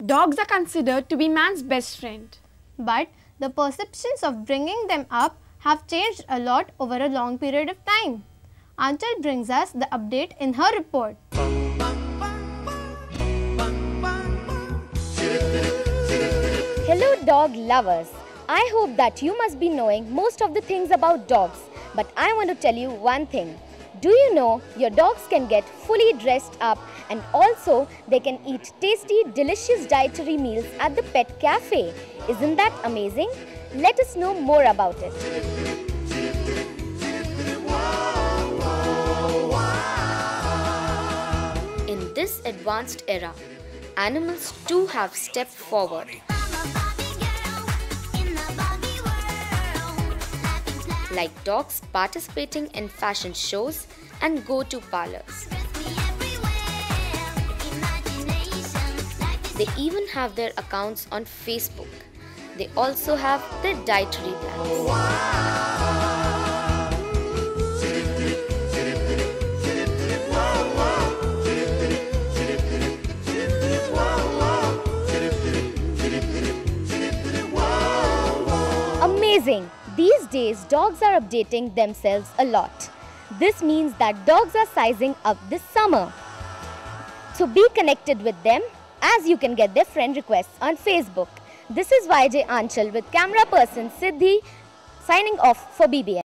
Dogs are considered to be man's best friend. But the perceptions of bringing them up have changed a lot over a long period of time. Anchal brings us the update in her report. Hello dog lovers. I hope that you must be knowing most of the things about dogs, but I want to tell you one thing. Do you know your dogs can get fully dressed up and also they can eat tasty, delicious dietary meals at the pet cafe? Isn't that amazing? Let us know more about it. In this advanced era, animals too have stepped forward. Like dogs participating in fashion shows and go-to parlors. They even have their accounts on Facebook. They also have their dietary plans. Amazing! These days, dogs are updating themselves a lot. This means that dogs are sizing up this summer. So be connected with them as you can get their friend requests on Facebook. This is YJ Anchal with camera person Siddhi signing off for BBN.